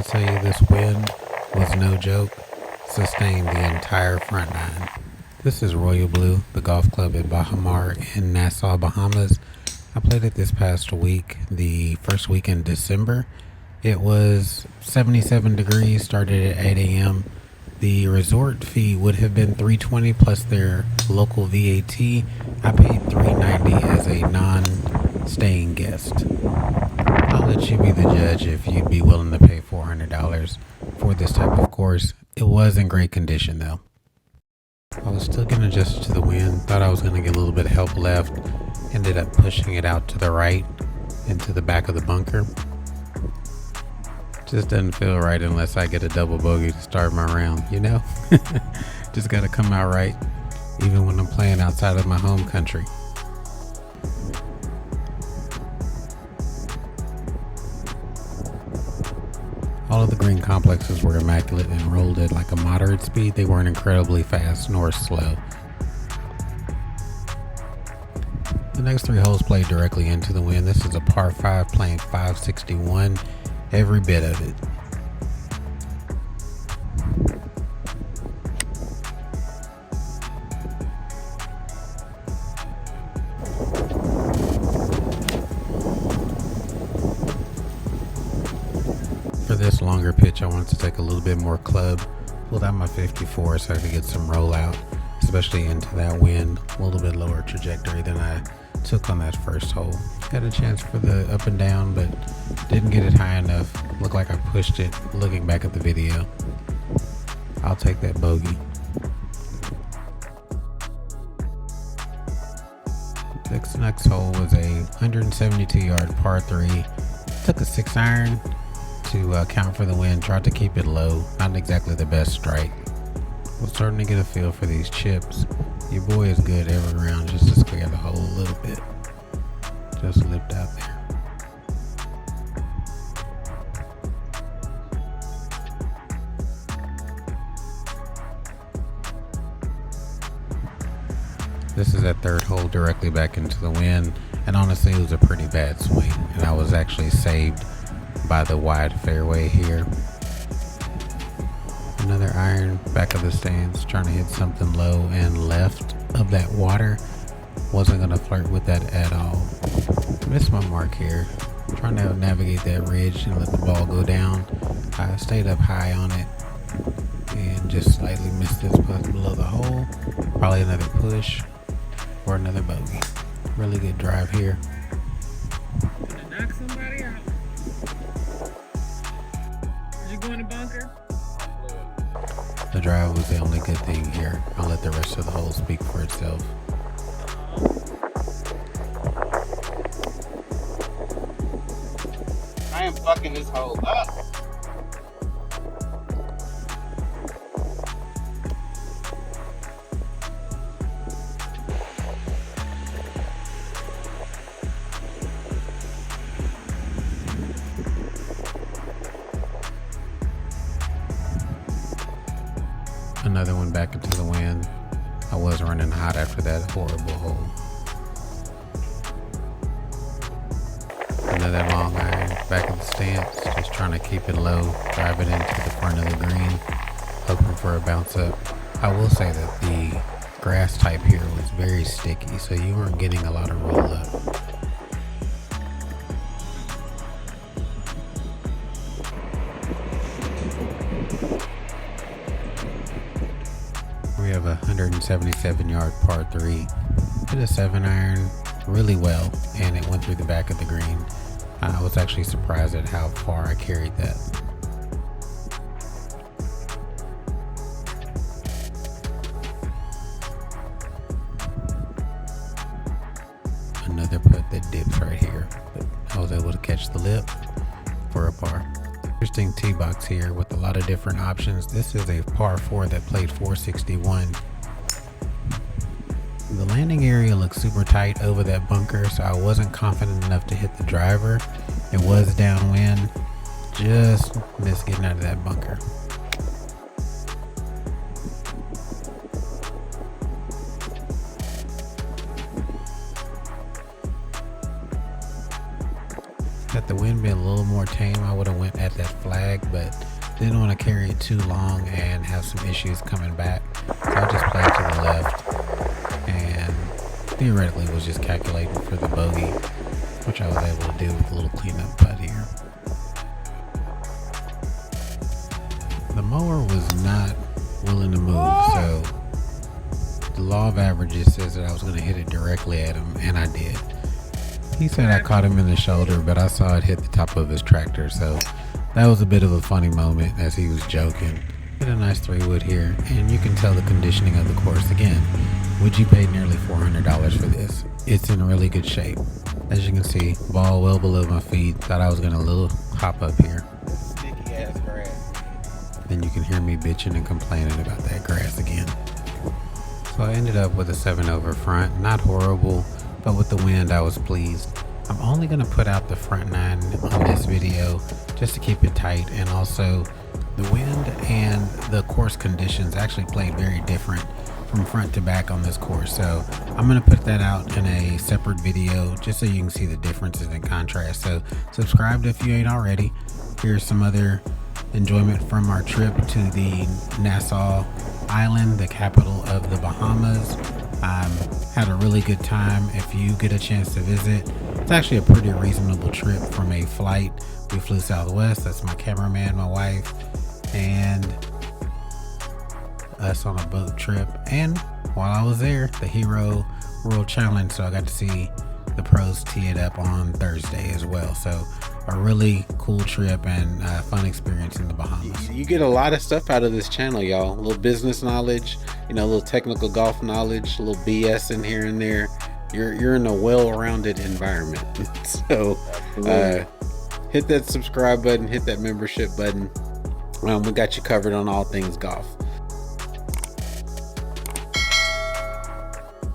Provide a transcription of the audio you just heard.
tell you this wind was no joke, sustained the entire front nine. This is Royal Blue, the golf club at Baha Mar in Nassau, Bahamas. I played it this past week, the first week in December. It was 77 degrees, started at 8 a.m. The resort fee would have been $320 plus their local VAT. I paid $390 as a non-staying guest. I'll let you be the judge if you'd be willing to pay $400 for this type of course. It was in great condition though. I was still getting adjusted to the wind, thought I was going to get a little bit of help left, ended up pushing it out to the right into the back of the bunker. Just doesn't feel right unless I get a double bogey to start my round, you know? Just got to come out right, even when I'm playing outside of my home country. All of the green complexes were immaculate and rolled at like a moderate speed. They weren't incredibly fast nor slow. The next three holes played directly into the wind. This is a par 5 playing 561, every bit of it. For this longer pitch, I wanted to take a little bit more club. Pulled out my 54 so I could get some rollout, especially into that wind. A little bit lower trajectory than I took on that first hole. Had a chance for the up and down, but didn't get it high enough. Looked like I pushed it looking back at the video. I'll take that bogey. This next hole was a 172-yard par 3. Took a 6-iron to account for the wind. Tried to keep it low. Not exactly the best strike. Was starting to get a feel for these chips. Your boy is good every round, just to scare the hole a little bit. Just slipped out there. This is that third hole directly back into the wind, and honestly it was a pretty bad swing, and I was actually saved by the wide fairway here. Another iron back of the stands, trying to hit something low and left of that water. Wasn't going to flirt with that at all. Missed my mark here. Trying to navigate that ridge and let the ball go down. I stayed up high on it and just slightly missed this putt below the hole. Probably another push or another bogey. Really good drive here. Gonna knock somebody out. Did you go in the bunker? The drive was the only good thing here. I'll let the rest of the hole speak for itself. I am fucking this hole up. Another one back into the wind. I was running hot after that horrible hole. Another long iron back in the stance, just trying to keep it low, drive it into the front of the green, hoping for a bounce up. I will say that the grass type here was very sticky, so you weren't getting a lot of roll up. We have a 177-yard par 3. Hit a 7-iron really well, and it went through the back of the green. I was actually surprised at how far I carried that. Another putt that dips right here, but I was able to catch the lip for a par. Interesting tee box here with a lot of different options. This is a par 4 that played 461. The landing area looks super tight over that bunker, so I wasn't confident enough to hit the driver. It was downwind, just missed getting out of that bunker. Had the wind been a little more tame, I would have went at that flag, but Didn't want to carry it too long and have some issues coming back, so I just played to the left and theoretically was just calculating for the bogey, which I was able to do with a little cleanup putt here. The mower was not willing to move, so the law of averages says that I was going to hit it directly at him, and I did. He said I caught him in the shoulder, but I saw it hit the top of his tractor, so that was a bit of a funny moment as he was joking. Hit a nice 3-wood here, and you can tell the conditioning of the course again. Would you pay nearly $400 for this? It's in really good shape. As you can see, ball well below my feet. Thought I was going to little hop up here. Sticky ass grass. Then you can hear me bitching and complaining about that grass again. So I ended up with a 7 over front. Not horrible, but with the wind I was pleased. I'm only going to put out the front 9 on this video just to keep it tight, and also the wind and the course conditions actually played very different from front to back on this course, so I'm going to put that out in a separate video just so you can see the differences in contrast. So subscribe if you ain't already. Here's some other enjoyment from our trip to the Nassau Island, the capital of the Bahamas. Had a really good time. If you get a chance to visit, it's actually a pretty reasonable trip from a flight. We flew Southwest. That's my cameraman, my wife, and us on a boat trip. And while I was there, the Hero World Challenge, so I got to see the pros tee it up on Thursday as well. So a really cool trip and fun experience in the Bahamas. You get a lot of stuff out of this channel, y'all. A little business knowledge, a little technical golf knowledge, a little BS in here and there. You're in a well-rounded environment. So hit that subscribe button, hit that membership button. We got you covered on all things golf.